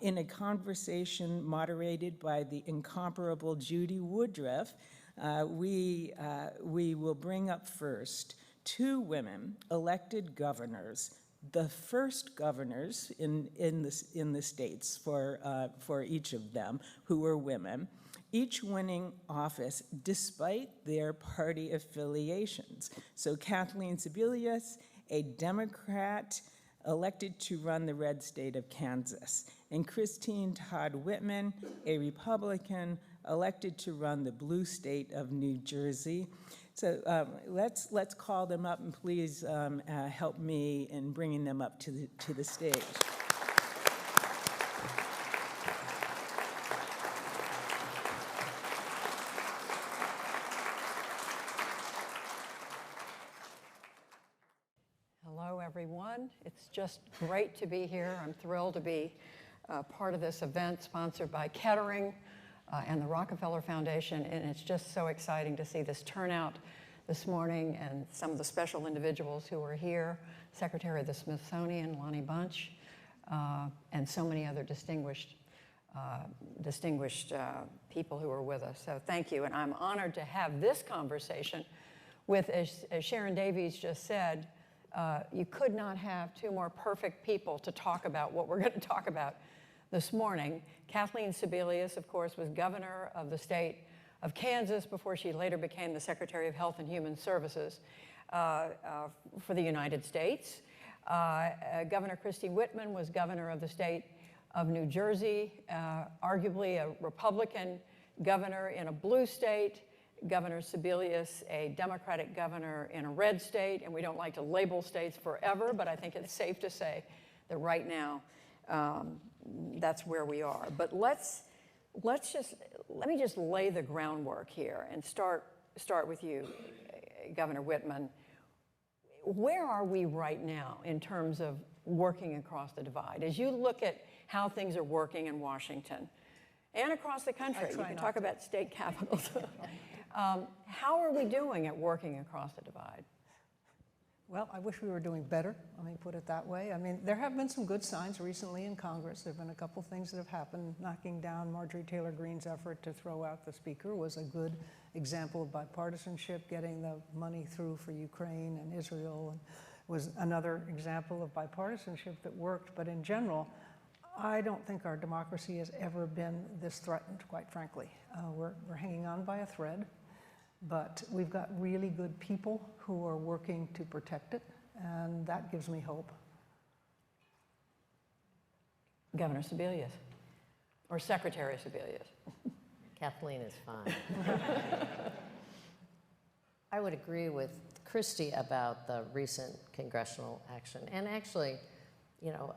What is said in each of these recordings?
In a conversation moderated by the incomparable Judy Woodruff, we will bring up first two women elected governors, the first governors in the states for each of them who were women, each winning office despite their party affiliations. So Kathleen Sebelius, a Democrat elected to run the red state of Kansas, and Todd Whitman, a Republican elected to run the blue state of New Jersey. So let's call them up, and please help me in bringing them up to the stage. Hello, everyone. It's just great to be here. I'm thrilled to be part of this event sponsored by Kettering and the Rockefeller Foundation, and it's just so exciting to see this turnout this morning and some of the special individuals who are here, Secretary of the Smithsonian, Lonnie Bunch, and so many other distinguished people who are with us. So thank you, and I'm honored to have this conversation with, as Sharon Davies just said, you could not have two more perfect people to talk about what we're going to talk about this morning. Kathleen Sebelius, of course, was governor of the state of Kansas before she later became the Secretary of Health and Human Services for the United States. Governor Judy Whitman was governor of the state of New Jersey, arguably a Republican governor in a blue state. Governor Sebelius, a Democratic governor in a red state, and we don't like to label states forever, but I think it's safe to say that right now that's where we are. But let me just lay the groundwork here and start with you, Governor Whitman. Where are we right now in terms of working across the divide? As you look at how things are working in Washington and across the country, you can talk about state capitals. How are we doing at working across the divide? Well, I wish we were doing better, let me put it that way. I mean, there have been some good signs recently in Congress. There have been a couple things that have happened. Knocking down Marjorie Taylor Greene's effort to throw out the speaker was a good example of bipartisanship. Getting the money through for Ukraine and Israel was another example of bipartisanship that worked. But in general, I don't think our democracy has ever been this threatened, quite frankly. We're hanging on by a thread. But we've got really good people who are working to protect it, and that gives me hope. Governor Sebelius, or Secretary Sebelius. Kathleen is fine. I would agree with Christy about the recent congressional action. And actually, you know,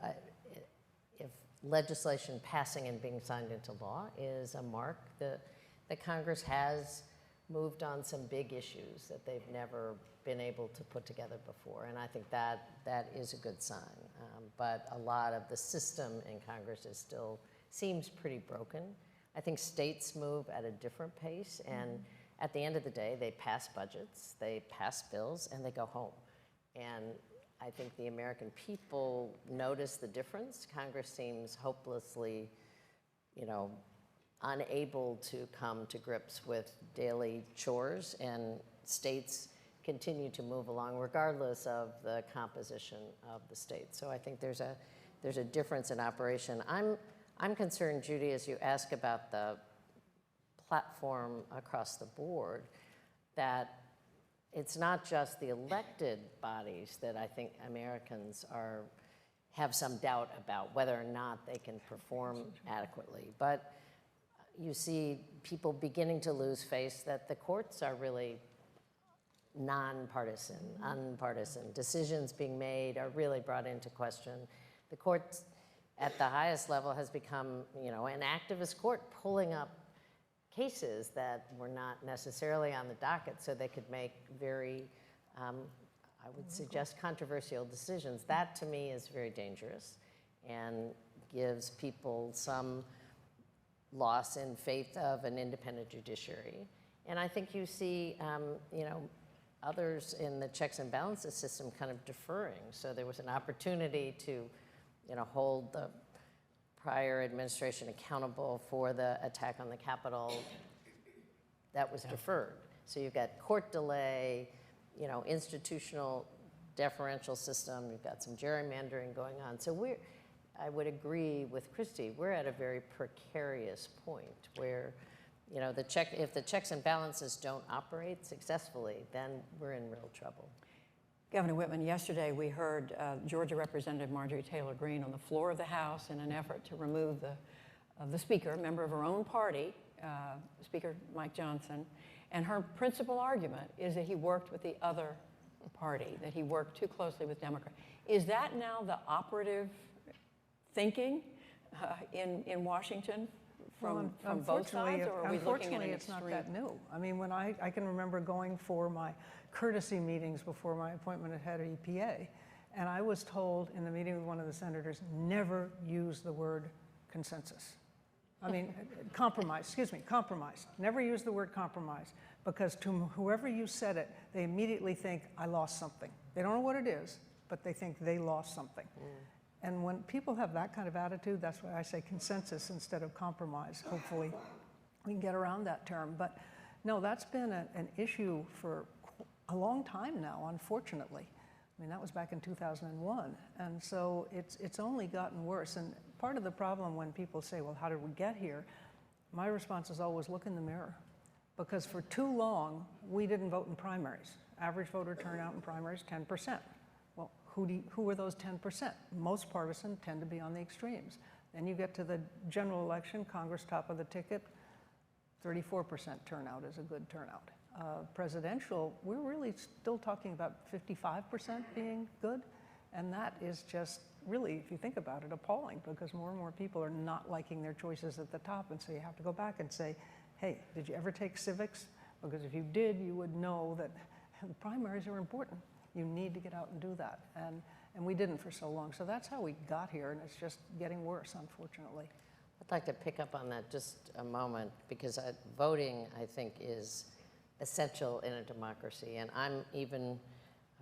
if legislation passing and being signed into law is a mark that Congress has moved on some big issues that they've never been able to put together before. And I think that is a good sign. But a lot of the system in Congress still seems pretty broken. I think states move at a different pace. And at the end of the day, they pass budgets, they pass bills, and they go home. And I think the American people notice the difference. Congress seems hopelessly, you know, unable to come to grips with daily chores, and states continue to move along regardless of the composition of the state. So I think there's a difference in operation. I'm concerned, Judy, as you ask about the platform across the board, that it's not just the elected bodies that I think Americans have some doubt about whether or not they can perform adequately, but you see people beginning to lose faith that the courts are really nonpartisan, unpartisan. Decisions being made are really brought into question. The courts at the highest level has become, you know, an activist court pulling up cases that were not necessarily on the docket so they could make very, I would suggest, controversial decisions. That to me is very dangerous and gives people some loss in faith of an independent judiciary. And I think you see, you know, others in the checks and balances system kind of deferring. So there was an opportunity to, you know, hold the prior administration accountable for the attack on the Capitol, that was deferred. So you've got court delay, institutional deferential system, you've got some gerrymandering going on. So I would agree with Christy, we're at a very precarious point where, if the checks and balances don't operate successfully, then we're in real trouble. Governor Whitman, yesterday we heard Georgia Representative Marjorie Taylor Greene on the floor of the House in an effort to remove the Speaker, a member of her own party, Speaker Mike Johnson, and her principal argument is that he worked with the other party, that he worked too closely with Democrats. Is that now the operative thinking in Washington from both sides, or are we looking at an extreme? Unfortunately, it's not that new. I mean, when I can remember going for my courtesy meetings before my appointment at head of EPA, and I was told in the meeting with one of the senators, never use the word consensus. I mean, compromise. Never use the word compromise, because to whoever you said it, they immediately think, I lost something. They don't know what it is, but they think they lost something. And when people have that kind of attitude, that's why I say consensus instead of compromise. Hopefully we can get around that term. But no, that's been an issue for a long time now, unfortunately. I mean, that was back in 2001. And so it's only gotten worse. And part of the problem when people say, well, how did we get here? My response is always look in the mirror. Because for too long, we didn't vote in primaries. Average voter turnout in primaries, 10%. Well, who are those 10%? Most partisan tend to be on the extremes. Then you get to the general election, Congress top of the ticket, 34% turnout is a good turnout. Presidential, we're really still talking about 55% being good. And that is just really, if you think about it, appalling, because more and more people are not liking their choices at the top. And so you have to go back and say, hey, did you ever take civics? Because if you did, you would know that the primaries are important. You need to get out and do that. And we didn't for so long. So that's how we got here, and it's just getting worse, unfortunately. I'd like to pick up on that just a moment, because voting, I think, is essential in a democracy. And I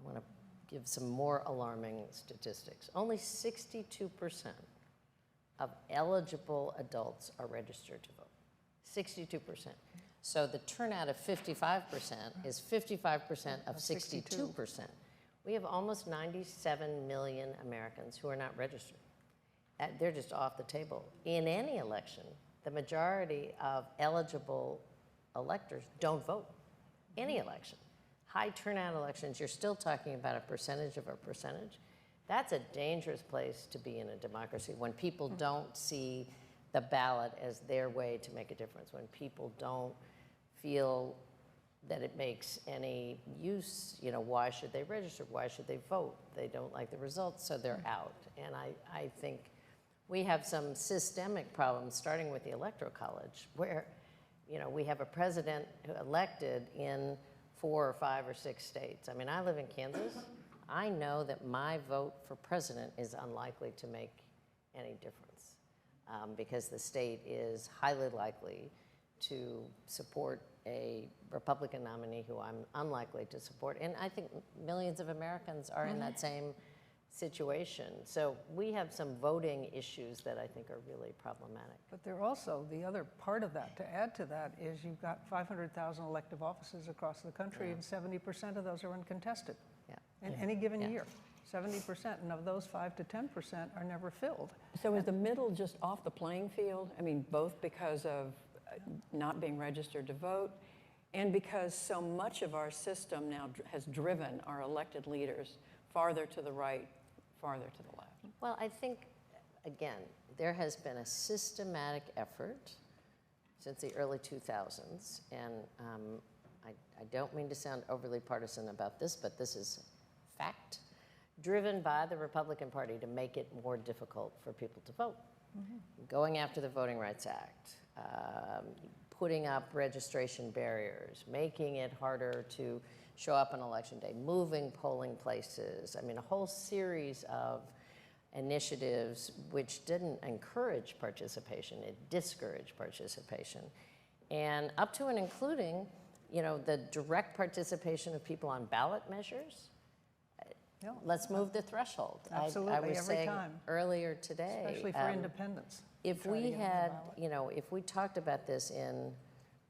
want to give some more alarming statistics. Only 62% of eligible adults are registered to vote. 62%. So the turnout of 55% is 55% of 62%. We have almost 97 million Americans who are not registered. They're just off the table. In any election, the majority of eligible electors don't vote. Any election. High turnout elections, you're still talking about a percentage of a percentage. That's a dangerous place to be in a democracy, when people don't see the ballot as their way to make a difference, when people don't feel that it makes any use. Why should they register? Why should they vote? They don't like the results, so they're out. And I think we have some systemic problems, starting with the Electoral College, where we have a president who elected in 4 or 5 or 6 states. I mean, I live in Kansas. I know that my vote for president is unlikely to make any difference, because the state is highly likely to support a Republican nominee who I'm unlikely to support. And I think millions of Americans are in that same situation. So we have some voting issues that I think are really problematic. But there also, the other part of that, to add to that, is you've got 500,000 elective offices across the country, and 70% of those are uncontested in any given year. 70%, and of those 5 to 10% are never filled. So is the middle just off the playing field? I mean, both because of not being registered to vote, and because so much of our system now has driven our elected leaders farther to the right, farther to the left. Well, I think, again, there has been a systematic effort since the early 2000s, and I don't mean to sound overly partisan about this, but this is fact, driven by the Republican Party to make it more difficult for people to vote. Going after the Voting Rights Act, putting up registration barriers, making it harder to show up on election day, moving polling places. I mean, a whole series of initiatives which didn't encourage participation, it discouraged participation. And up to and including, the direct participation of people on ballot measures. Yeah, Let's move the threshold. I Absolutely, was every saying time. earlier today. especially for independents. If try to we get on the had, ballot. you know, if we talked about this in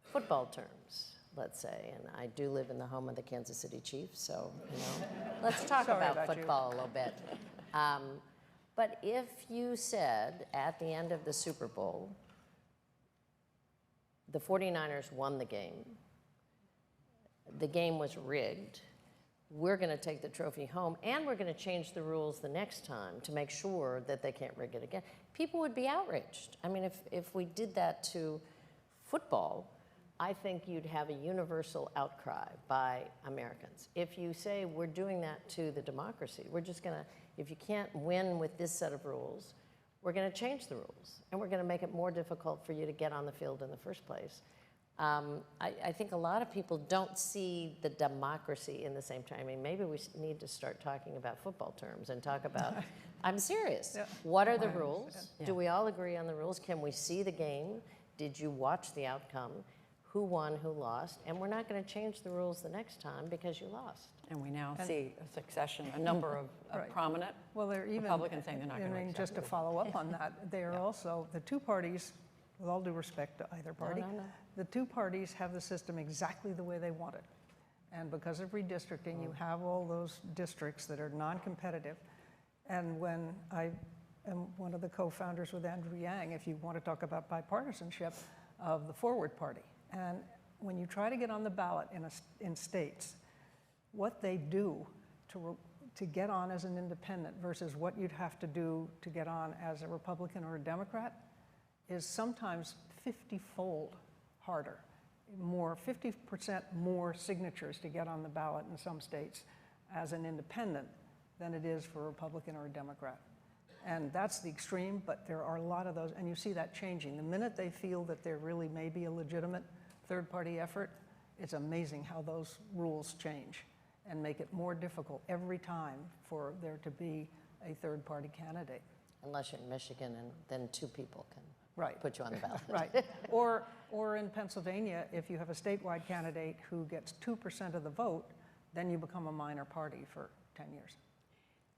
football terms, let's say, and I do live in the home of the Kansas City Chiefs, so, you know, let's talk Sorry about about you. football a little bit. But if you said at the end of the Super Bowl, the 49ers won the game was rigged, we're going to take the trophy home, and we're going to change the rules the next time to make sure that they can't rig it again, people would be outraged. I mean, if we did that to football, I think you'd have a universal outcry by Americans. If you say we're doing that to the democracy, we're just going to, if you can't win with this set of rules, we're going to change the rules, and we're going to make it more difficult for you to get on the field in the first place. I think a lot of people don't see the democracy in the same time. I mean, maybe we need to start talking about football terms and talk about, I'm serious. Yeah. What are the rules? Yeah. Do we all agree on the rules? Can we see the game? Did you watch the outcome? Who won, who lost? And we're not going to change the rules the next time because you lost. And we now see a number of Right. prominent Well, they're even, Republicans saying they're not I going to mean, accept just to it. follow up on that, they are also, the two parties, with all due respect to either party, no. the two parties have the system exactly the way they want it. And because of redistricting, you have all those districts that are non-competitive. And when I am one of the co-founders with Andrew Yang, if you want to talk about bipartisanship, of the Forward Party. And when you try to get on the ballot in states, what they do to get on as an independent versus what you'd have to do to get on as a Republican or a Democrat is sometimes 50-fold harder. 50% more signatures to get on the ballot in some states as an independent than it is for a Republican or a Democrat. And that's the extreme, but there are a lot of those, and you see that changing. The minute they feel that there really may be a legitimate third-party effort, it's amazing how those rules change and make it more difficult every time for there to be a third-party candidate. Unless you're in Michigan, and then two people can Right. put you on the ballot. Right. Or in Pennsylvania, if you have a statewide candidate who gets 2% of the vote, then you become a minor party for 10 years.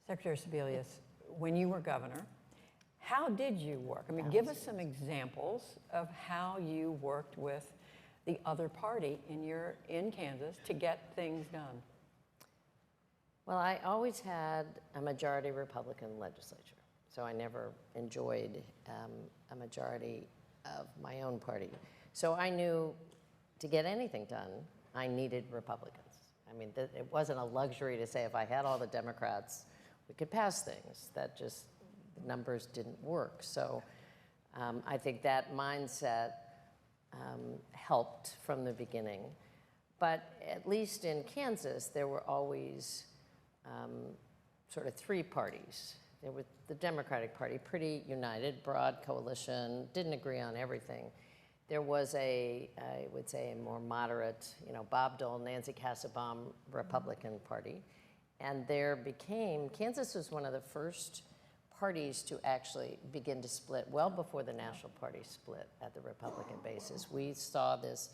Secretary Sebelius, when you were governor, how did you work? I mean, give us some examples of how you worked with the other party in Kansas to get things done. Well, I always had a majority Republican legislature, so I never enjoyed a majority of my own party. So I knew to get anything done, I needed Republicans. I mean, it wasn't a luxury to say if I had all the Democrats, we could pass things. That just, the numbers didn't work. So I think that mindset helped from the beginning. But at least in Kansas, there were always sort of three parties. There was the Democratic Party, pretty united, broad coalition, didn't agree on everything. There was I would say, a more moderate, Bob Dole, Nancy Kassebaum Republican Party. And Kansas was one of the first parties to actually begin to split well before the National Party split at the Republican basis. We saw this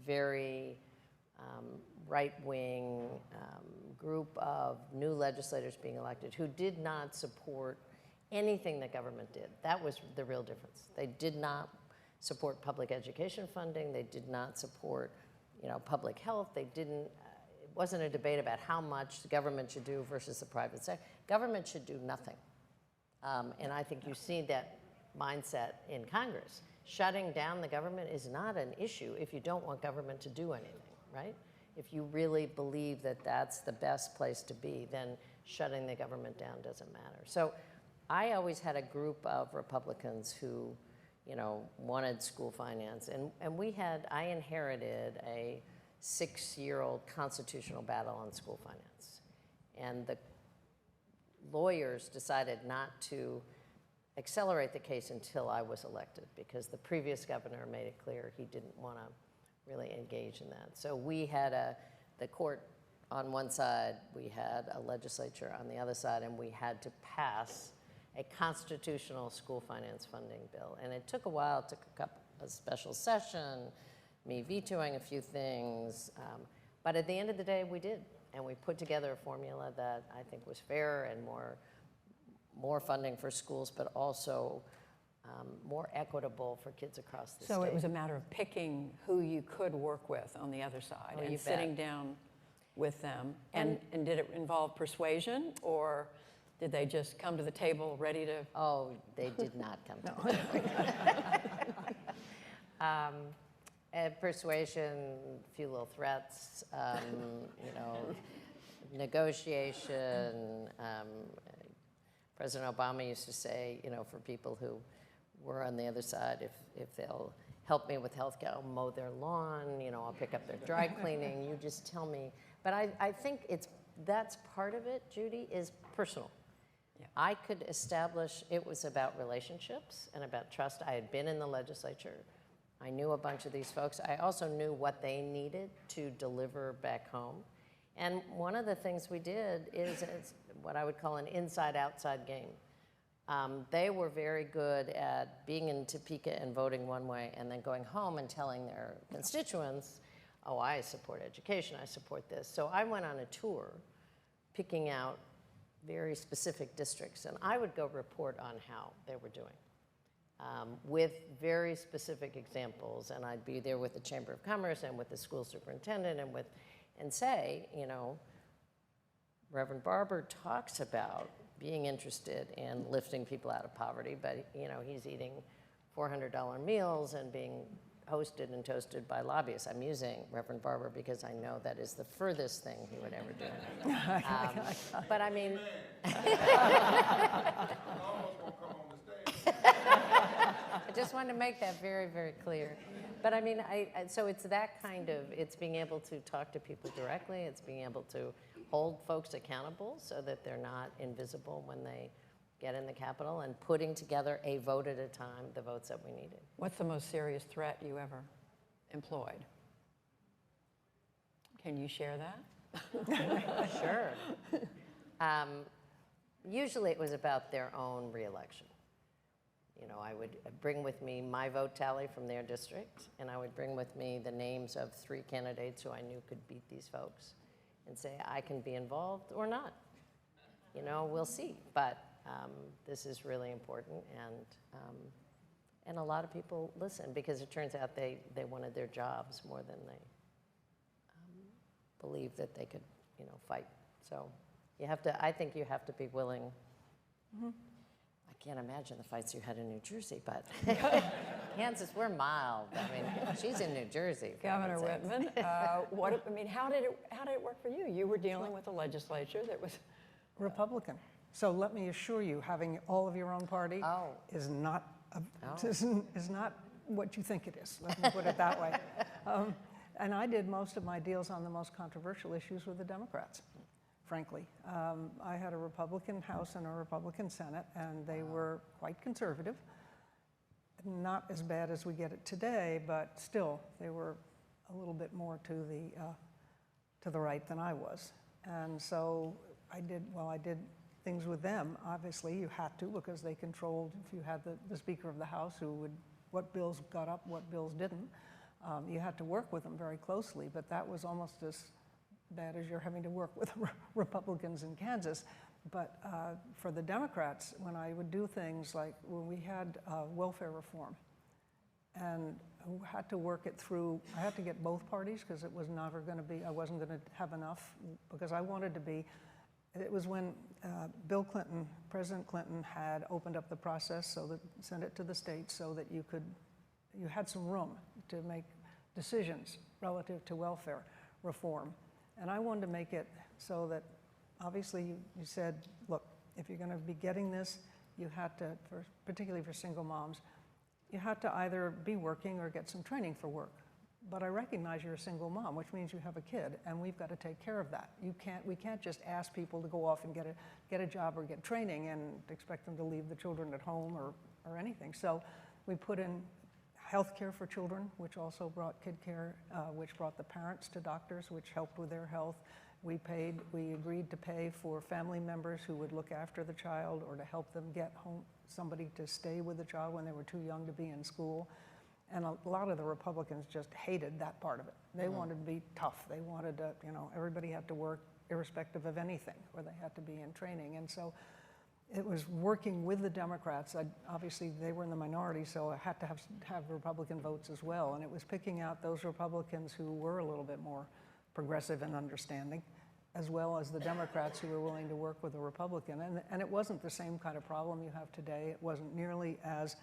very right-wing group of new legislators being elected who did not support anything the government did. That was the real difference. They did not support public education funding. They did not support, public health. They didn't. It wasn't a debate about how much the government should do versus the private sector. Government should do nothing. And I think you see that mindset in Congress. Shutting down the government is not an issue if you don't want government to do anything, right? If you really believe that that's the best place to be, then shutting the government down doesn't matter. So I always had a group of Republicans who, wanted school finance. And I inherited a 6-year-old constitutional battle on school finance. And the lawyers decided not to accelerate the case until I was elected because the previous governor made it clear he didn't want to really engage in that. So we had the court on one side, we had a legislature on the other side, and we had to pass a constitutional school finance funding bill. And it took a while, it took a special session, me vetoing a few things, but at the end of the day, we did. And we put together a formula that I think was fair and more funding for schools, but also more equitable for kids across the state. So it was a matter of picking who you could work with on the other side Oh, and you sitting bet. down with them. And did it involve persuasion, or did they just come to the table ready to? Oh, they did not come to the table. Persuasion, a few little threats, you know, negotiation. President Obama used to say, you know, for people who were on the other side, if they'll help me with health care, I'll mow their lawn, you know, I'll pick up their dry cleaning, you just tell me. But I think that's part of it, Judy, is personal. Yeah. I could establish, it was about relationships and about trust. I had been in the legislature. I knew a bunch of these folks. I also knew what they needed to deliver back home. And one of the things we did is what I would call an inside-outside game. They were very good at being in Topeka and voting one way and then going home and telling their constituents, oh, I support education, I support this. So I went on a tour picking out very specific districts, and I would go report on how they were doing with very specific examples. And I'd be there with the Chamber of Commerce and with the school superintendent and say, you know, Reverend Barber talks about being interested in lifting people out of poverty, but you know, he's eating $400 meals and being hosted and toasted by lobbyists. I'm using Reverend Barber because I know that is the furthest thing he would ever do. But I mean, I just wanted to make that very, very clear. But I mean, so it's that kind of, it's being able to talk to people directly, it's being able to hold folks accountable so that they're not invisible when they get in the Capitol, and putting together a vote at a time, the votes that we needed. What's the most serious threat you ever employed? Can you share that? Sure. Usually it was about their own reelection. You know, I would bring with me my vote tally from their district, and I would bring with me the names of 3 candidates who I knew could beat these folks, and say, I can be involved or not. You know, we'll see. But this is really important, and a lot of people listen, because it turns out they wanted their jobs more than they believed that they could, you know, fight. So you have to, I think you have to be willing. Mm-hmm. I can't imagine the fights you had in New Jersey, but Kansas, we're mild. I mean, she's in New Jersey. Governor Whitman, how did it work for you? You were dealing with a legislature that was Republican. So let me assure you, having all of your own party is not is not what you think it is. Let me put it that way. And I did most of my deals on the most controversial issues with the Democrats, frankly. I had a Republican House and a Republican Senate, and they were quite conservative. Not as bad as we get it today, but still, they were a little bit more to the right than I was. And so I did things with them. Obviously, you had to, because they controlled, if you had the Speaker of the House who would, what bills got up, what bills didn't, you had to work with them very closely, but that was almost as bad as you're having to work with Republicans in Kansas. But for the Democrats, when I would do things like when we had welfare reform, and I had to work it through, I had to get both parties, because it was never going to be, I wasn't going to have enough, because I wanted to be, it was when Bill Clinton, President Clinton, had opened up the process, so that sent it to the states, so that you had some room to make decisions relative to welfare reform. And I wanted to make it so that, obviously, you said, look, if you're going to be getting this, you had to, particularly for single moms, you had to either be working or get some training for work. But I recognize you're a single mom, which means you have a kid, and we've got to take care of that. We can't just ask people to go off and get a job or get training and expect them to leave the children at home or anything. So we put in health care for children, which also brought kid care, which brought the parents to doctors, which helped with their health. We agreed to pay for family members who would look after the child or to help them get home, somebody to stay with the child when they were too young to be in school. And a lot of the Republicans just hated that part of it. They wanted to be tough. They wanted to, everybody had to work irrespective of anything, or they had to be in training. And so it was working with the Democrats. Obviously, they were in the minority, so I had to have Republican votes as well. And it was picking out those Republicans who were a little bit more progressive and understanding, as well as the Democrats who were willing to work with a Republican. And it wasn't the same kind of problem you have today. It wasn't nearly as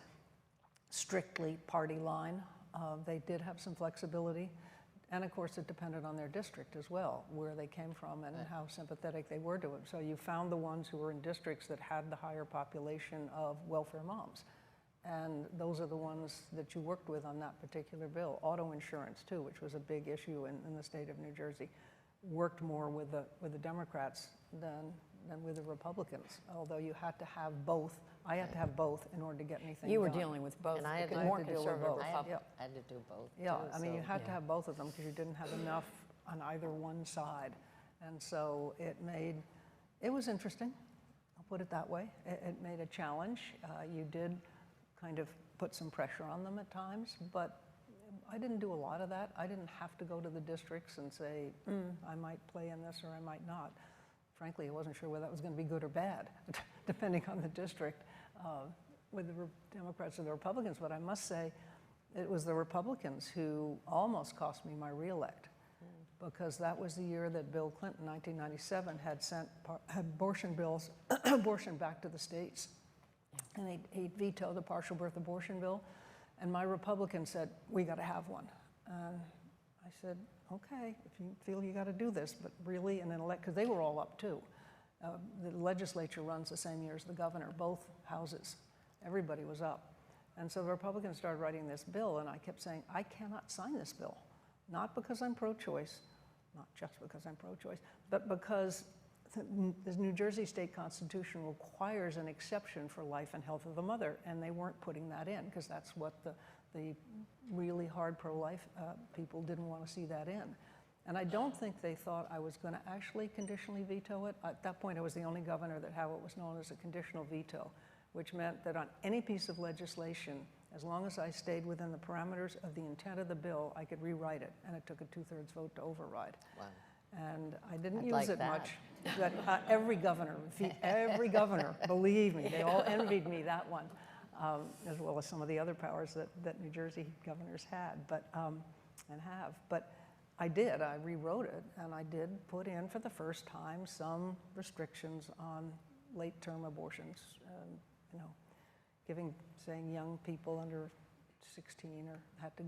strictly party line. They did have some flexibility. And of course, it depended on their district as well, where they came from and how sympathetic they were to it. So you found the ones who were in districts that had the higher population of welfare moms. And those are the ones that you worked with on that particular bill. Auto insurance, too, which was a big issue in the state of New Jersey, worked more with the Democrats than with the Republicans, although you had to have both. I had to have both in order to get anything You were done. dealing with both, And I had the to more deal with conservative both. Republicans. I had to do both. Yeah, too, I mean, you so, had to yeah. have both of them because you didn't have enough on either one side. And so it was interesting, I'll put it that way. It made a challenge. You did kind of put some pressure on them at times, but I didn't do a lot of that. I didn't have to go to the districts and say, I might play in this or I might not. Frankly, I wasn't sure whether that was going to be good or bad, depending on the district, with the Democrats or the Republicans. But I must say, it was the Republicans who almost cost me my reelect, because that was the year that Bill Clinton, 1997, had sent abortion bills, abortion back to the states. And he vetoed the partial birth abortion bill. And my Republican said, we got to have one. And I said, okay, if you feel you got to do this, but really, and then elect, because they were all up too. The legislature runs the same year as the governor, both houses. Everybody was up. And so the Republicans started writing this bill, and I kept saying, I cannot sign this bill. Not because I'm pro-choice, not just because I'm pro-choice, but because the New Jersey state constitution requires an exception for life and health of the mother, and they weren't putting that in because that's what the really hard pro-life people didn't want to see that in. And I don't think they thought I was going to actually conditionally veto it. At that point, I was the only governor that had what was known as a conditional veto, which meant that on any piece of legislation, as long as I stayed within the parameters of the intent of the bill, I could rewrite it, and it took a 2/3 vote to override. Wow. And I didn't I'd use like it that. much. But every governor, believe me, they all envied me that one, as well as some of the other powers that New Jersey governors had, and have. But I did. I rewrote it, and I did put in for the first time some restrictions on late-term abortions. Saying young people under 16 or had to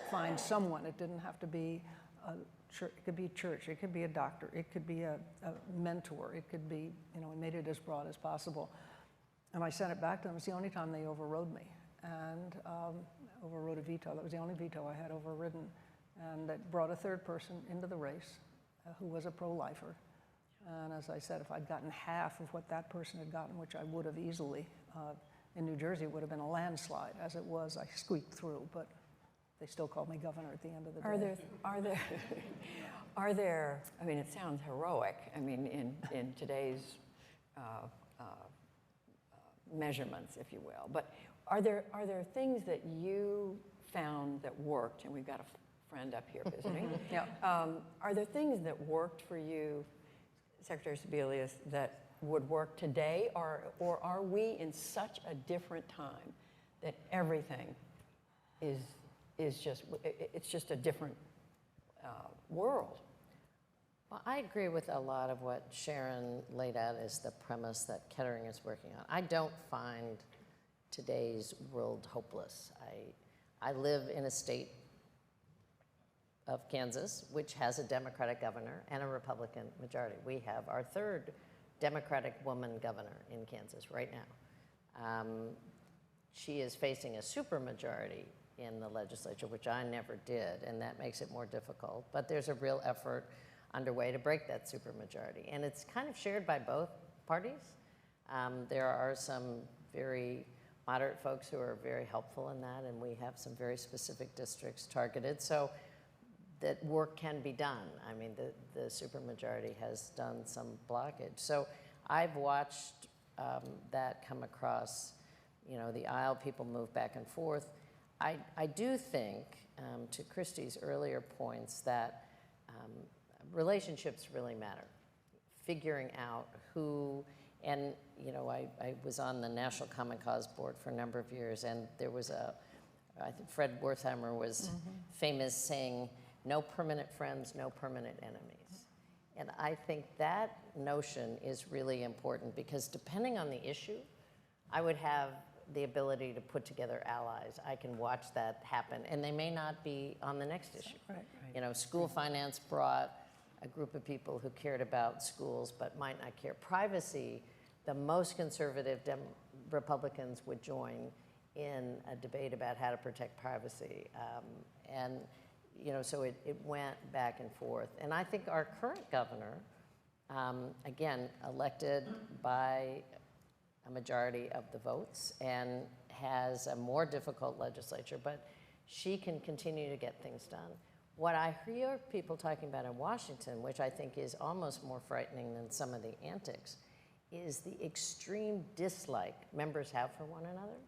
find someone. It didn't have to be a church. It could be a church. It could be a doctor. It could be a mentor. It could be, we made it as broad as possible. And I sent it back to them. It was the only time they overrode me and overrode a veto. That was the only veto I had overridden. And that brought a third person into the race who was a pro-lifer. And as I said, if I'd gotten half of what that person had gotten, which I would have easily, in New Jersey, it would have been a landslide. As it was, I squeaked through, but they still called me governor at the end of the day. Are there, I mean, it sounds heroic, I mean, in today's measurements, if you will, but are there things that you found that worked, and we've got a friend up here visiting. Yeah. Are there things that worked for you, Secretary Sebelius, that would work today, or are we in such a different time that everything is just a different world? Well, I agree with a lot of what Sharon laid out as the premise that Kettering is working on. I don't find today's world hopeless. I live in a state of Kansas, which has a Democratic governor and a Republican majority. We have our third Democratic woman governor in Kansas right now. She is facing a supermajority in the legislature, which I never did, and that makes it more difficult. But there's a real effort underway to break that supermajority, and it's kind of shared by both parties. There are some very moderate folks who are very helpful in that, and we have some very specific districts targeted. So that work can be done. I mean, the supermajority has done some blockage. So I've watched that come across, the aisle, people move back and forth. I do think, to Christy's earlier points, that relationships really matter. figuring out who, and you know, I was on the National Common Cause Board for a number of years, and there was I think Fred Wertheimer was famous saying, no permanent friends, no permanent enemies. And I think that notion is really important because depending on the issue, I would have the ability to put together allies. I can watch that happen, and they may not be on the next issue. Right. You know, school finance brought a group of people who cared about schools but might not care. Privacy, the most conservative Republicans would join in a debate about how to protect privacy. And, you know, so it went back and forth. And I think our current governor, again, elected by a majority of the votes and has a more difficult legislature, but she can continue to get things done. What I hear people talking about in Washington, which I think is almost more frightening than some of the antics, is the extreme dislike members have for one another,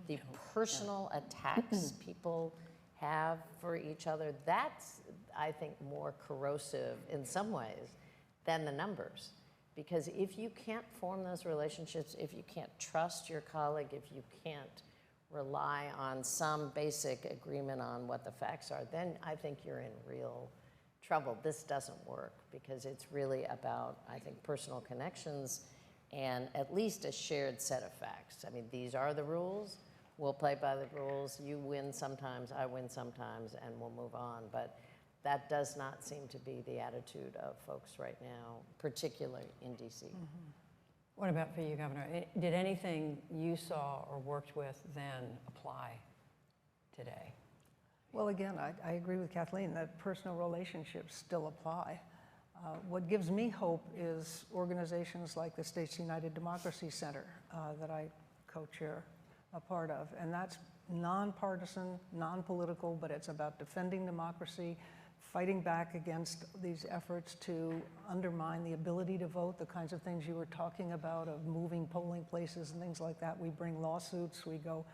the personal attacks people have for each other. That's, I think, more corrosive in some ways than the numbers. Because if you can't form those relationships, if you can't trust your colleague, if you can't rely on some basic agreement on what the facts are, then I think you're in real trouble. This doesn't work because it's really about, I think, personal connections and at least a shared set of facts. I mean, these are the rules. We'll play by the rules. You win sometimes, I win sometimes, and we'll move on. But that does not seem to be the attitude of folks right now, particularly in DC. What about for you, Governor? Did anything you saw or worked with then apply today? Well, again, I agree with Kathleen that personal relationships still apply. What gives me hope is organizations like the States United Democracy Center that I co-chair a part of, and that's nonpartisan, non-political, but it's about defending democracy, fighting back against these efforts to undermine the ability to vote, the kinds of things you were talking about of moving polling places and things like that. We bring lawsuits, we go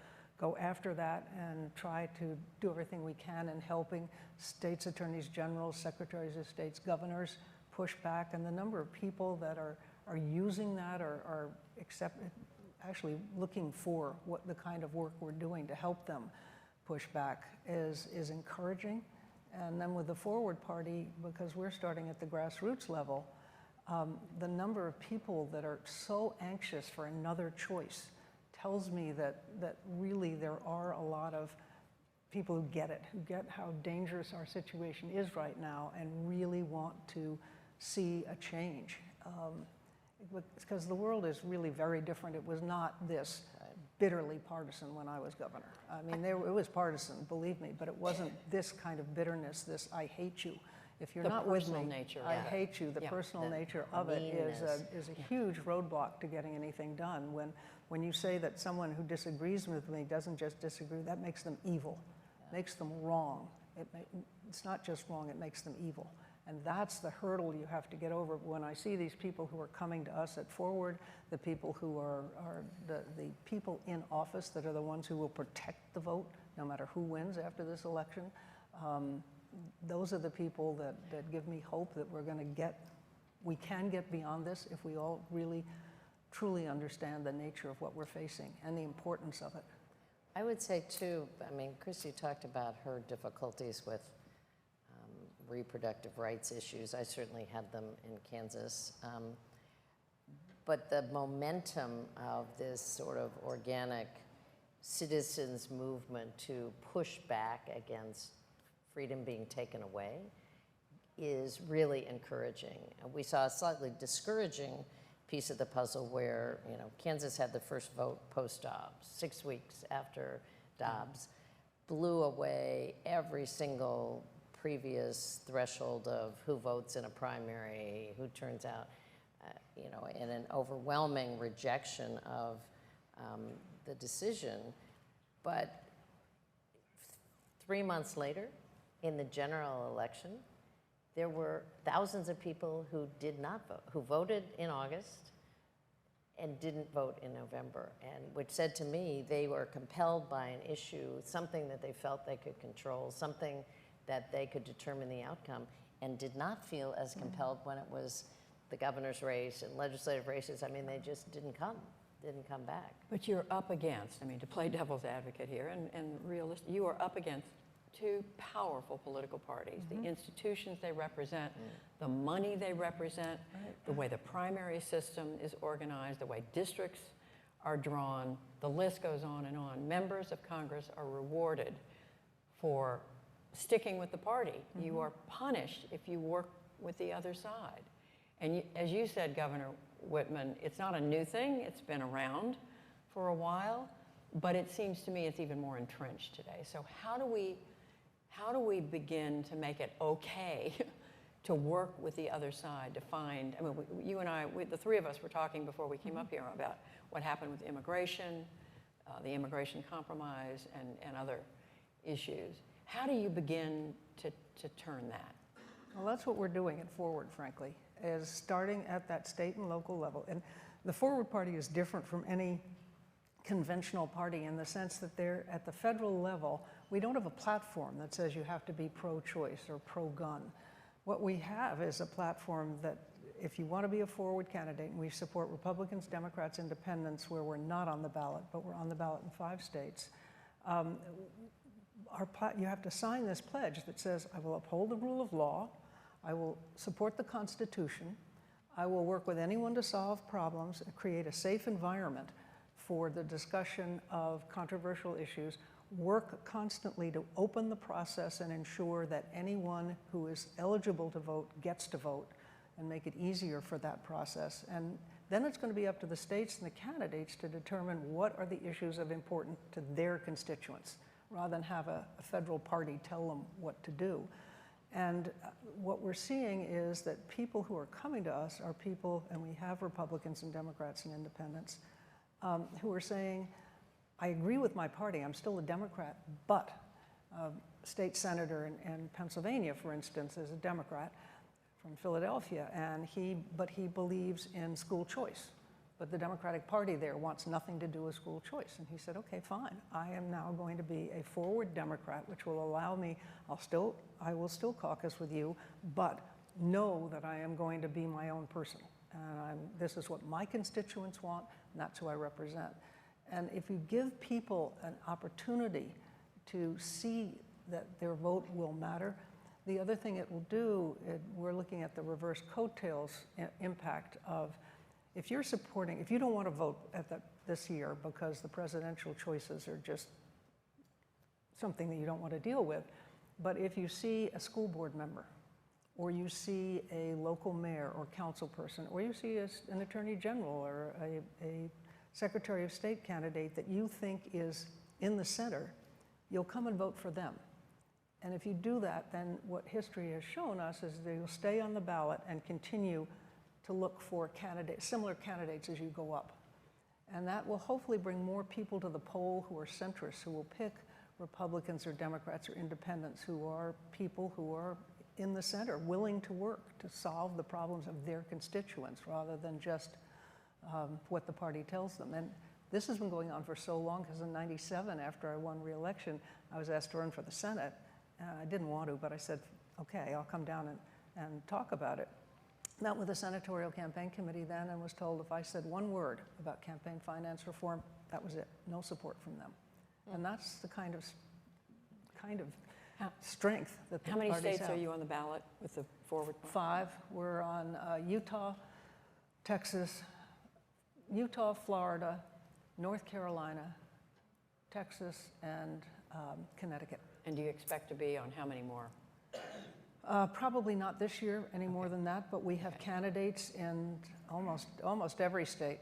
after that and try to do everything we can in helping states attorneys general, secretaries of states, governors push back. And the number of people that are using that are actually looking for what the kind of work we're doing to help them push back is encouraging. And then with the Forward Party, because we're starting at the grassroots level, the number of people that are so anxious for another choice tells me that really there are a lot of people who get it, who get how dangerous our situation is right now and really want to see a change. Because the world is really very different. It was not this bitterly partisan when I was governor. I mean, it was partisan, believe me, but it wasn't this kind of bitterness, this I hate you. If you're not with me, nature, I hate you. The personal nature of it is a huge roadblock to getting anything done. When you say that someone who disagrees with me doesn't just disagree, that makes them evil, makes them wrong. It's not just wrong, it makes them evil. And that's the hurdle you have to get over. When I see these people who are coming to us at Forward, the people who are the people in office that are the ones who will protect the vote, no matter who wins after this election, those are the people that give me hope that we can get beyond this if we all really, truly understand the nature of what we're facing and the importance of it. I would say too, I mean, Christy talked about her difficulties with reproductive rights issues. I certainly had them in Kansas. But the momentum of this sort of organic citizens movement to push back against freedom being taken away is really encouraging. We saw a slightly discouraging piece of the puzzle where, you know, Kansas had the first vote post-Dobbs, 6 weeks after Dobbs, blew away every single previous threshold of who votes in a primary, who turns out, you know, in an overwhelming rejection of the decision. But 3 months later, in the general election, there were thousands of people who did not vote, who voted in August and didn't vote in November, and which said to me they were compelled by an issue, something that they felt they could control, something that they could determine the outcome, and did not feel as compelled when it was the governor's race and legislative races, I mean, they just didn't come back. But you're up against, I mean, to play devil's advocate here, and you are up against two powerful political parties, the institutions they represent, the money they represent, the way the primary system is organized, the way districts are drawn, the list goes on and on. Members of Congress are rewarded for sticking with the party. You are punished if you work with the other side. And as you said, Governor Whitman, it's not a new thing. It's been around for a while, but it seems to me it's even more entrenched today. So how do we begin to make it okay to work with the other side, to find, I mean, you and I, the three of us were talking before we came up here about what happened with immigration, the immigration compromise, and other issues. How do you begin to turn that? Well, that's what we're doing at Forward, frankly, is starting at that state and local level. And the Forward Party is different from any conventional party in the sense that they're at the federal level. We don't have a platform that says you have to be pro-choice or pro-gun. What we have is a platform that if you want to be a Forward candidate, and we support Republicans, Democrats, Independents, where we're not on the ballot, but we're on the ballot in 5 states, you have to sign this pledge that says, I will uphold the rule of law, I will support the Constitution, I will work with anyone to solve problems and create a safe environment for the discussion of controversial issues, work constantly to open the process and ensure that anyone who is eligible to vote gets to vote, and make it easier for that process. And then it's going to be up to the states and the candidates to determine what are the issues of importance to their constituents, rather than have a federal party tell them what to do. And what we're seeing is that people who are coming to us are people, and we have Republicans and Democrats and Independents, who are saying, I agree with my party, I'm still a Democrat, but state senator in Pennsylvania, for instance, is a Democrat from Philadelphia, and he believes in school choice. But the Democratic Party there wants nothing to do with school choice. And he said, okay, fine. I am now going to be a Forward Democrat, which will allow me, I will still caucus with you, but know that I am going to be my own person. And this is what my constituents want, and that's who I represent. And if you give people an opportunity to see that their vote will matter, the other thing it will do, we're looking at the reverse coattails impact of, if you don't want to vote this year because the presidential choices are just something that you don't want to deal with, but if you see a school board member, or you see a local mayor or council person, or you see an attorney general or a secretary of state candidate that you think is in the center, you'll come and vote for them. And if you do that, then what history has shown us is that you'll stay on the ballot and continue to look for similar candidates as you go up. And that will hopefully bring more people to the poll who are centrists, who will pick Republicans or Democrats or Independents, who are people who are in the center, willing to work to solve the problems of their constituents rather than just what the party tells them. And this has been going on for so long, because in '97, after I won re-election, I was asked to run for the Senate. I didn't want to, but I said, okay, I'll come down and talk about it. Met with the Senatorial Campaign Committee then and was told if I said one word about campaign finance reform, that was it, no support from them. And that's the kind of strength that the How many parties states have. are you on the ballot with the Forward? 5. We're on Utah, Texas, Utah, Florida, North Carolina, Texas, and Connecticut. And do you expect to be on how many more? Probably not this year any more than that, but we have candidates in almost every state.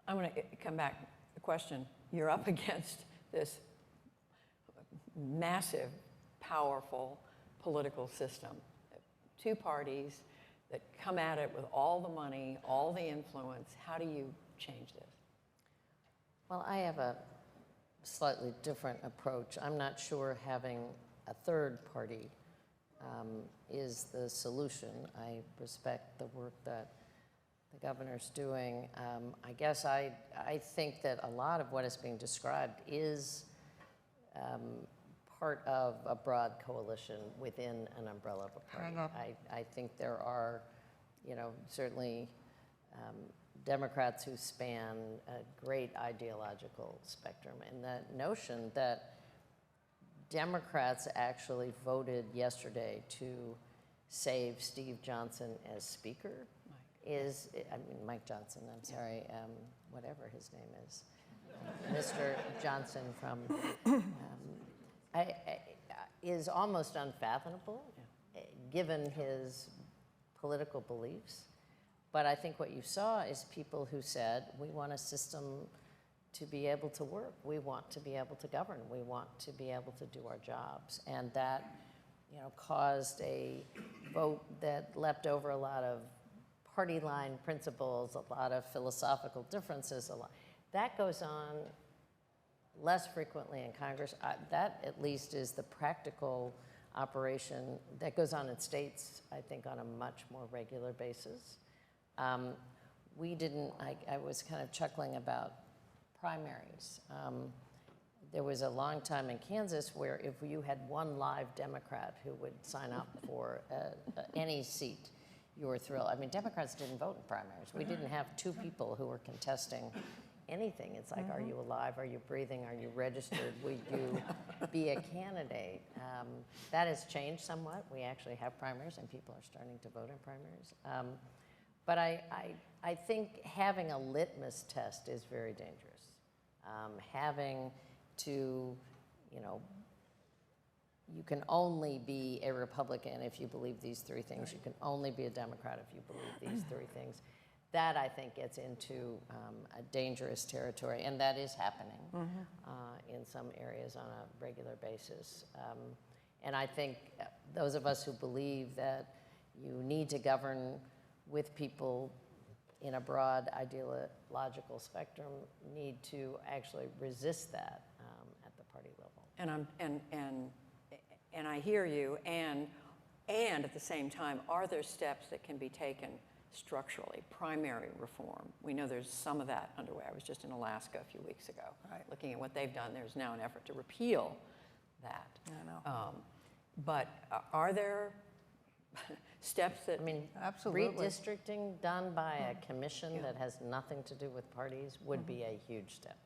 I'm going to come back to the question. You're up against this massive, powerful political system. 2 parties that come at it with all the money, all the influence. How do you change this? Well, I have a slightly different approach. I'm not sure having a third party is the solution. I respect the work that the governor's doing. I guess I think that a lot of what is being described is part of a broad coalition within an umbrella of a party. I think there are, certainly Democrats who span a great ideological spectrum, and the notion that Democrats actually voted yesterday to save Steve Johnson as Speaker Mike Johnson, I'm sorry, whatever his name is, Mr. Johnson from, is almost unfathomable given his political beliefs. But I think what you saw is people who said, we want a system to be able to work. We want to be able to govern. We want to be able to do our jobs. And that, caused a vote that leapt over a lot of party line principles, a lot of philosophical differences. That goes on less frequently in Congress. That at least is the practical operation that goes on in states, I think, on a much more regular basis. I was kind of chuckling about primaries. There was a long time in Kansas where if you had one live Democrat who would sign up for any seat, you were thrilled. I mean, Democrats didn't vote in primaries. We didn't have two people who were contesting anything. It's like, are you alive? Are you breathing? Are you registered? Would you be a candidate? That has changed somewhat. We actually have primaries, and people are starting to vote in primaries. But I think having a litmus test is very dangerous. Having to, you can only be a Republican if you believe these three things. You can only be a Democrat if you believe these three things. That, I think, gets into a dangerous territory, and that is happening in some areas on a regular basis. And I think those of us who believe that you need to govern with people in a broad ideological spectrum need to actually resist that at the party level. And I hear you, and at the same time, are there steps that can be taken structurally? Primary reform. We know there's some of that underway. I was just in Alaska a few weeks ago, looking at what they've done. There's now an effort to repeal that. I know. But are there steps that... Absolutely. Redistricting done by a commission that has nothing to do with parties would be a huge step.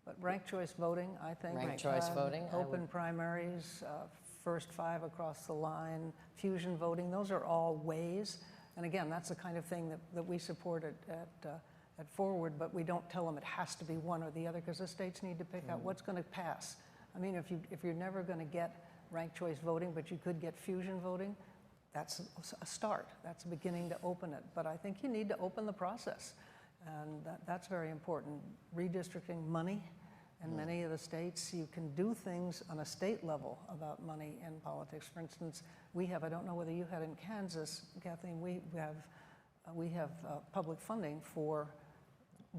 But ranked choice voting, I think. Ranked choice voting. Open primaries, first 5 across the line, fusion voting, those are all ways. And again, that's the kind of thing that we support at Forward, but we don't tell them it has to be one or the other, because the states need to pick out what's going to pass. I mean, if you're never going to get ranked choice voting, but you could get fusion voting, that's a start. That's beginning to open it. But I think you need to open the process. And that's very important. Redistricting money. In many of the states, you can do things on a state level about money in politics. For instance, we have, I don't know whether you had in Kansas, Kathleen, we have public funding for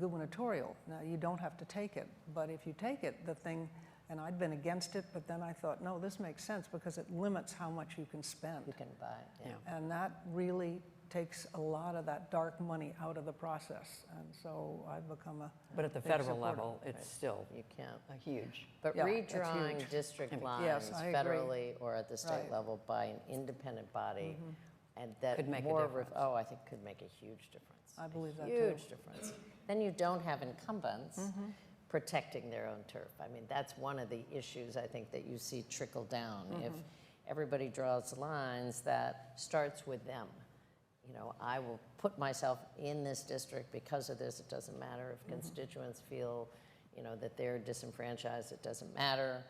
gubernatorial. Now, you don't have to take it, but if you take it, the thing, and I'd been against it, but then I thought, no, this makes sense because it limits how much you can spend. You can buy, yeah. And that really takes a lot of that dark money out of the process. And so I've become a But at the big federal supporter. level, it's still You can't. a huge... But Yeah, it's redrawing huge. district lines Yes, I agree. federally or at the state Right. level by an independent body, and that Could make a more difference. I think could make a huge difference. I believe that too. Huge difference. Then you don't have incumbents protecting their own turf. I mean, that's one of the issues I think that you see trickle down. If everybody draws lines, that starts with them. I will put myself in this district because of this. It doesn't matter if constituents feel, that they're disenfranchised. It doesn't matter,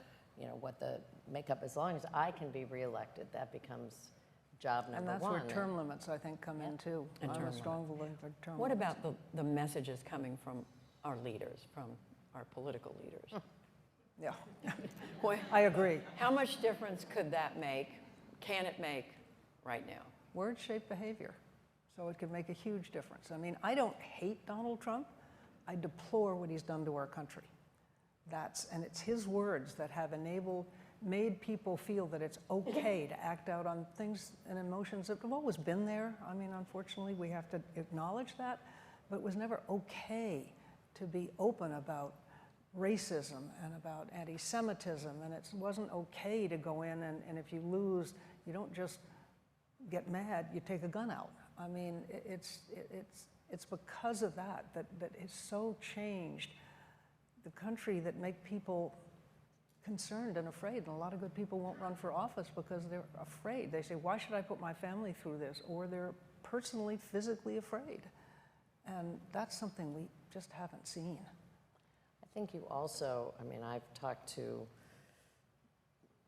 what the makeup. As long as I can be reelected, that becomes job number And that's one. where term limits, I think, come in too. And I'm term a strong believer in term What limits. about the messages coming from our leaders, from our political leaders? Yeah, Boy, I agree. how much difference could that make, can it make right now? Words shape behavior, so it could make a huge difference. I mean, I don't hate Donald Trump. I deplore what he's done to our country. And it's his words that have made people feel that it's okay to act out on things and emotions that have always been there. I mean, unfortunately, we have to acknowledge that, but it was never okay to be open about racism and about anti-Semitism, and it wasn't okay to go in and if you lose, you don't just get mad, you take a gun out. I mean, it's because of that it's so changed the country that make people concerned and afraid, and a lot of good people won't run for office because they're afraid. They say, why should I put my family through this? Or they're personally, physically afraid. And that's something we just haven't seen. I think you also, I mean, I've talked to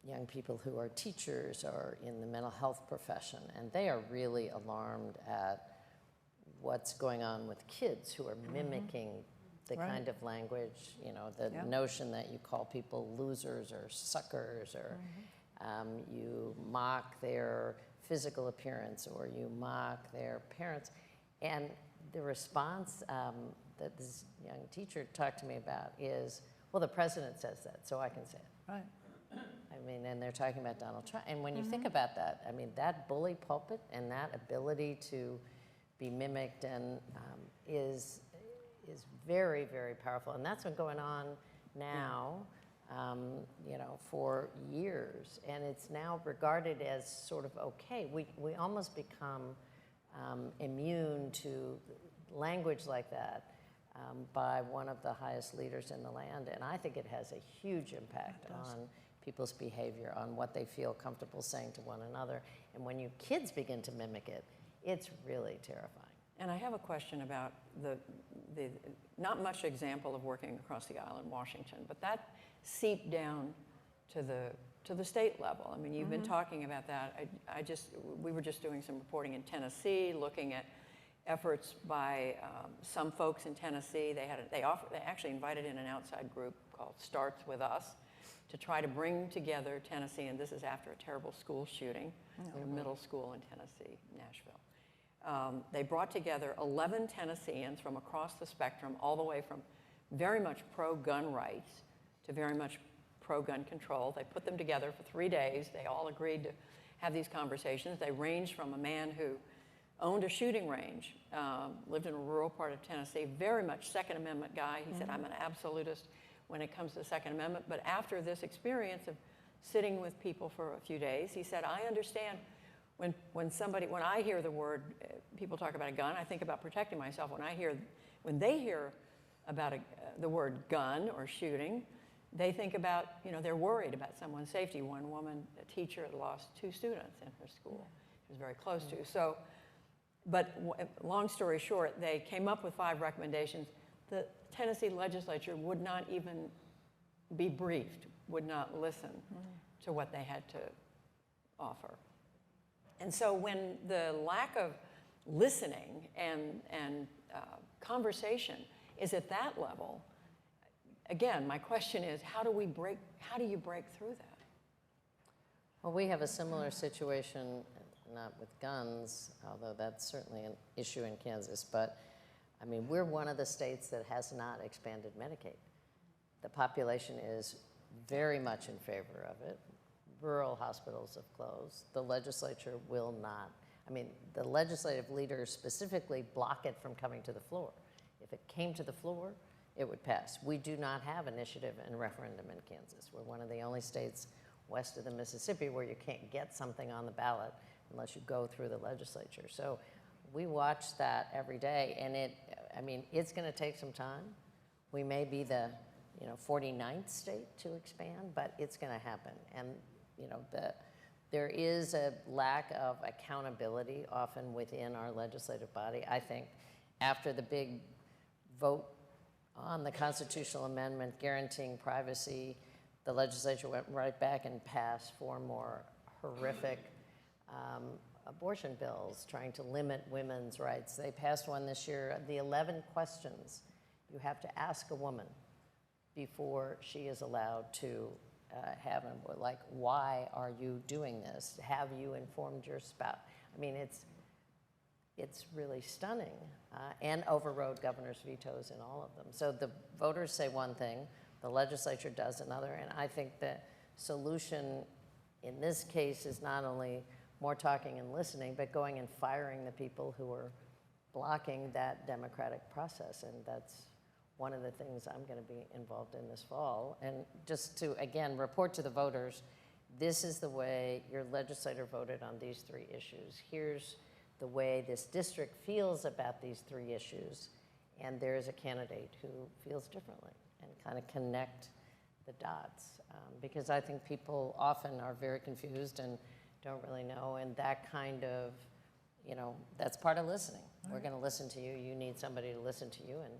young people who are teachers or in the mental health profession, and they are really alarmed at what's going on with kids who are mimicking the kind of language, you know, the notion that you call people losers or suckers, or you mock their physical appearance, or you mock their parents. And the response that this young teacher talked to me about is, well, the president says that, so I can say it. Right. I mean, and they're talking about Donald Trump. And when you think about that, I mean, that bully pulpit and that ability to be mimicked and is very, very powerful. And that's been going on now, you know, for years. And it's now regarded as sort of okay. We almost become immune to language like that by one of the highest leaders in the land. And I think it has a huge impact on people's behavior, on what they feel comfortable saying to one another. And when your kids begin to mimic it, it's really terrifying. And I have a question about the not much example of working across the aisle in Washington, but that seeped down to the state level. I mean, you've been talking about that. We were just doing some reporting in Tennessee, looking at efforts by some folks in Tennessee. They actually invited in an outside group called Starts With Us to try to bring together Tennessee, and this is after a terrible school shooting at a middle school in Tennessee, Nashville. They brought together 11 Tennesseans from across the spectrum, all the way from very much pro-gun rights to very much pro-gun control. They put them together for 3 days. They all agreed to have these conversations. They ranged from a man who owned a shooting range, lived in a rural part of Tennessee, very much Second Amendment guy. He said, I'm an absolutist when it comes to the Second Amendment. But after this experience of sitting with people for a few days, he said, I understand when I hear the word, people talk about a gun, I think about protecting myself. When they hear about the word gun or shooting, they think about, you know, they're worried about someone's safety. One woman, a teacher, had lost 2 students in her school she was very close to. So, but long story short, they came up with 5 recommendations. The Tennessee legislature would not even be briefed, would not listen to what they had to offer. And so when the lack of listening and conversation is at that level, again, my question is, how do you break through that? Well, we have a similar situation, not with guns, although that's certainly an issue in Kansas, but I mean, we're one of the states that has not expanded Medicaid. The population is very much in favor of it. Rural hospitals have closed. The legislature will not. I mean, the legislative leaders specifically block it from coming to the floor. If it came to the floor, it would pass. We do not have initiative and referendum in Kansas. We're one of the only states west of the Mississippi where you can't get something on the ballot unless you go through the legislature. So we watch that every day, and it's going to take some time. We may be the 49th state to expand, but it's going to happen. And there is a lack of accountability often within our legislative body. I think after the big vote on the constitutional amendment guaranteeing privacy, the legislature went right back and passed 4 more horrific abortion bills trying to limit women's rights. They passed one this year, the 11 questions you have to ask a woman before she is allowed to have them. Like, why are you doing this? Have you informed your spouse? I mean, it's really stunning, and overrode governor's vetoes in all of them. So the voters say one thing, the legislature does another, and I think the solution in this case is not only more talking and listening, but going and firing the people who are blocking that democratic process, and that's one of the things I'm going to be involved in this fall. And just to, again, report to the voters, this is the way your legislator voted on these 3 issues. Here's the way this district feels about these 3 issues. And there is a candidate who feels differently, and kind of connect the dots. Because I think people often are very confused and don't really know. And that kind of, that's part of listening. Right. We're going to listen to you. You need somebody to listen to you. And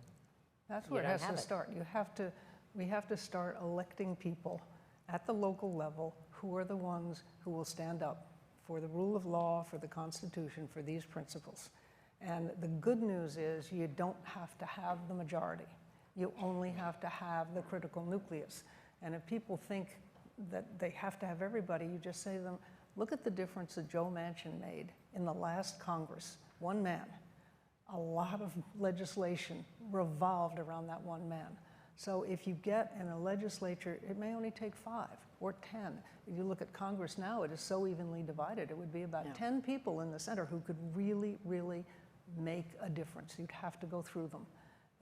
that's where it has to start. We have to start electing people at the local level who are the ones who will stand up for the rule of law, for the Constitution, for these principles. And the good news is you don't have to have the majority. You only have to have the critical nucleus. And if people think that they have to have everybody, you just say to them, look at the difference that Joe Manchin made in the last Congress. One man. A lot of legislation revolved around that one man. So if you get in a legislature, it may only take 5 or 10. If you look at Congress now, it is so evenly divided. It would be about 10 people in the center who could really, really make a difference. You'd have to go through them.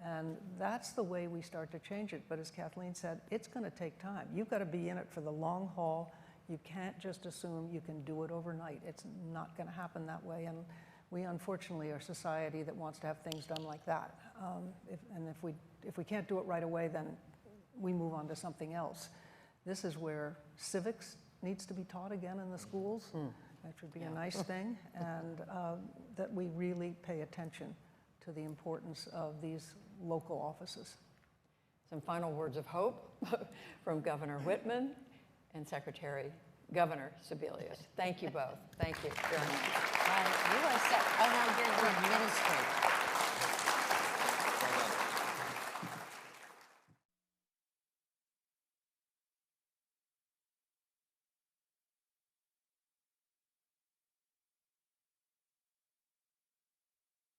And that's the way we start to change it. But as Kathleen said, it's going to take time. You've got to be in it for the long haul. You can't just assume you can do it overnight. It's not going to happen that way. And we unfortunately are a society that wants to have things done like that. If we can't do it right away, then we move on to something else. This is where civics needs to be taught again in the schools. That would be a nice thing, and that we really pay attention to the importance of these local offices. Some final words of hope from Governor Whitman and Governor Sebelius. Thank you both. Thank you very much. You are set. Oh, no, you're the administrator.